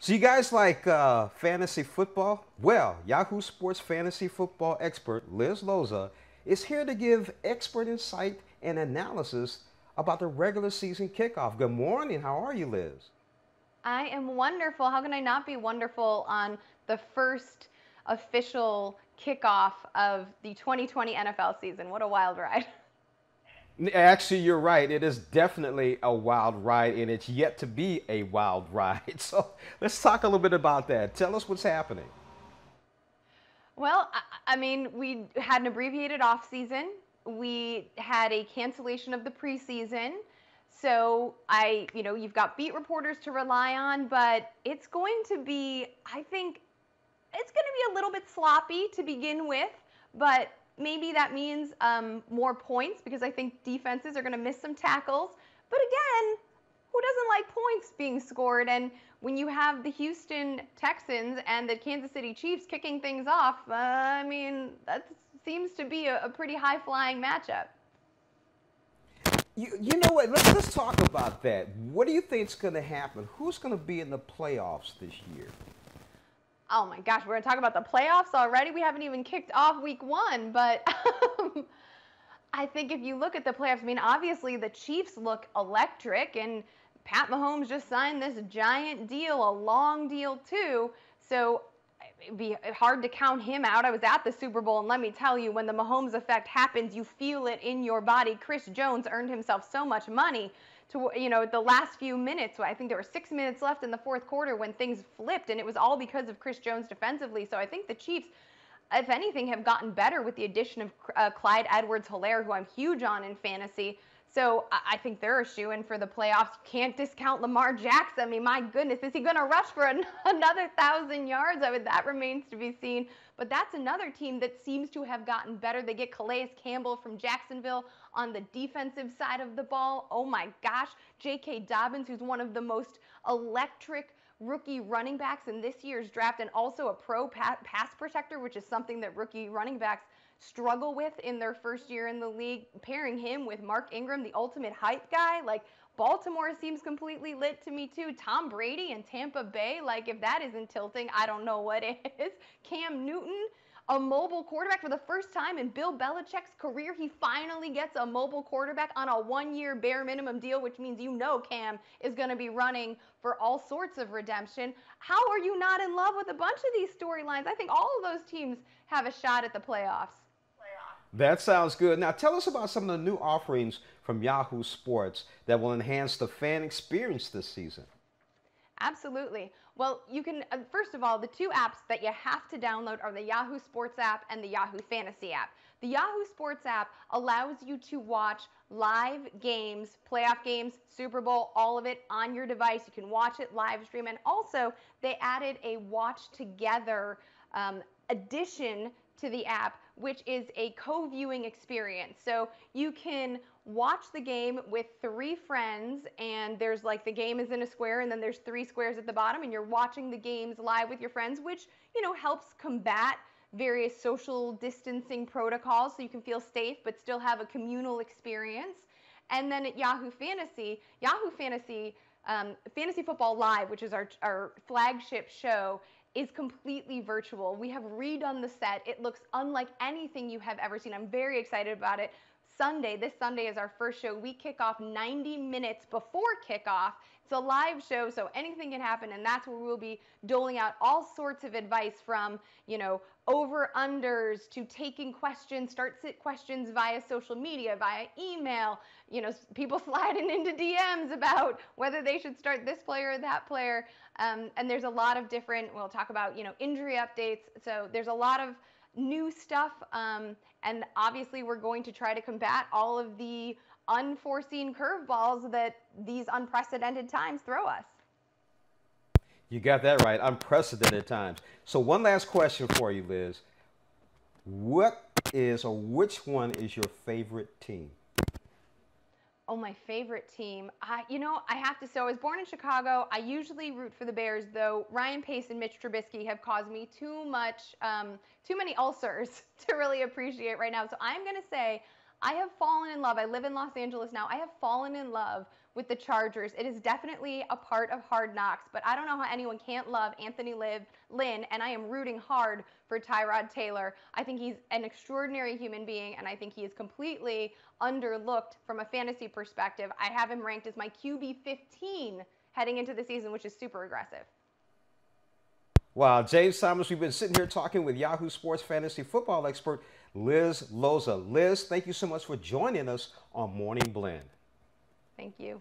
So you guys like fantasy football? Well, Yahoo Sports fantasy football expert Liz Loza is here to give expert insight and analysis about the regular season kickoff. Good morning. How are you, Liz? I am wonderful. How can I not be wonderful on the first official kickoff of the 2020 NFL season? What a wild ride. Actually, you're right. It is definitely a wild ride, and it's yet to be a wild ride. So let's talk a little bit about that. Tell us what's happening. Well, I mean, we had an abbreviated off season. We had a cancellation of the preseason. So you've got beat reporters to rely on, but it's going to be, I think, it's going to be a little bit sloppy to begin with, but maybe that means more points because I think defenses are going to miss some tackles. But again, who doesn't like points being scored? And when you have the Houston Texans and the Kansas City Chiefs kicking things off, I mean, that seems to be a pretty high flying matchup. You know what? Let's talk about that. What do you think is going to happen? Who's going to be in the playoffs this year? Oh my gosh, we're going to talk about the playoffs already. We haven't even kicked off week one, but I think if you look at the playoffs, I mean, obviously the Chiefs look electric, and Pat Mahomes just signed this giant deal, a long deal too. So it'd be hard to count him out. I was at the Super Bowl, and let me tell you, when the Mahomes effect happens, you feel it in your body. Chris Jones earned himself so much money to, the last few minutes. I think there were 6 minutes left in the fourth quarter when things flipped, and it was all because of Chris Jones defensively. So I think the Chiefs, if anything, have gotten better with the addition of Clyde Edwards-Helaire, who I'm huge on in fantasy. So I think they're a shoo-in for the playoffs. Can't discount Lamar Jackson. I mean, my goodness, is he going to rush for another 1,000 yards? That remains to be seen. But that's another team that seems to have gotten better. They get Calais Campbell from Jacksonville on the defensive side of the ball. Oh my gosh, J.K. Dobbins, who's one of the most electric rookie running backs in this year's draft, and also a pro pass protector, which is something that rookie running backs struggle with in their first year in the league. Pairing him with Mark Ingram, the ultimate hype guy, like Baltimore seems completely lit to me too. Tom Brady and Tampa Bay, like if that isn't tilting, I don't know what is. Cam Newton, a mobile quarterback for the first time in Bill Belichick's career. He finally gets a mobile quarterback on a 1-year bare minimum deal, which means Cam is going to be running for all sorts of redemption. How are you not in love with a bunch of these storylines? I think all of those teams have a shot at the playoffs. That sounds good. Now, tell us about some of the new offerings from Yahoo Sports that will enhance the fan experience this season. Absolutely. Well, you can, first of all, the two apps that you have to download are the Yahoo Sports app and the Yahoo Fantasy app. The Yahoo Sports app allows you to watch live games, playoff games, Super Bowl, all of it on your device. You can watch it live stream. And also, they added a watch together addition to the app, which is a co-viewing experience. So you can watch the game with three friends, and there's like the game is in a square, and then there's three squares at the bottom, and you're watching the games live with your friends, which helps combat various social distancing protocols, so you can feel safe but still have a communal experience. And then at Yahoo Fantasy, Fantasy Football Live, which is our flagship show, is completely virtual. We have redone the set. It looks unlike anything you have ever seen. I'm very excited about it. This Sunday is our first show. We kick off 90 minutes before kickoff. It's a live show, so anything can happen, and that's where we'll be doling out all sorts of advice from, over-unders to taking questions, start-sit questions via social media, via email, people sliding into DMs about whether they should start this player or that player. And there's a lot of different, we'll talk about, injury updates. So there's a lot of new stuff. And obviously, we're going to try to combat all of the unforeseen curveballs that these unprecedented times throw us. You got that right. Unprecedented times. So, one last question for you, Liz. What is or which one is your favorite team? Oh, my favorite team. I have to say, I was born in Chicago. I usually root for the Bears, though Ryan Pace and Mitch Trubisky have caused me too many ulcers to really appreciate right now. So I'm going to say I have fallen in love. I live in Los Angeles now. I have fallen in love with the Chargers. It is definitely a part of Hard Knocks, but I don't know how anyone can't love Anthony Lynn, and I am rooting hard for Tyrod Taylor. I think he's an extraordinary human being, and I think he is completely underlooked from a fantasy perspective. I have him ranked as my QB 15 heading into the season, which is super aggressive. Wow, James Thomas, we've been sitting here talking with Yahoo Sports fantasy football expert Liz Loza. Liz, thank you so much for joining us on Morning Blend. Thank you.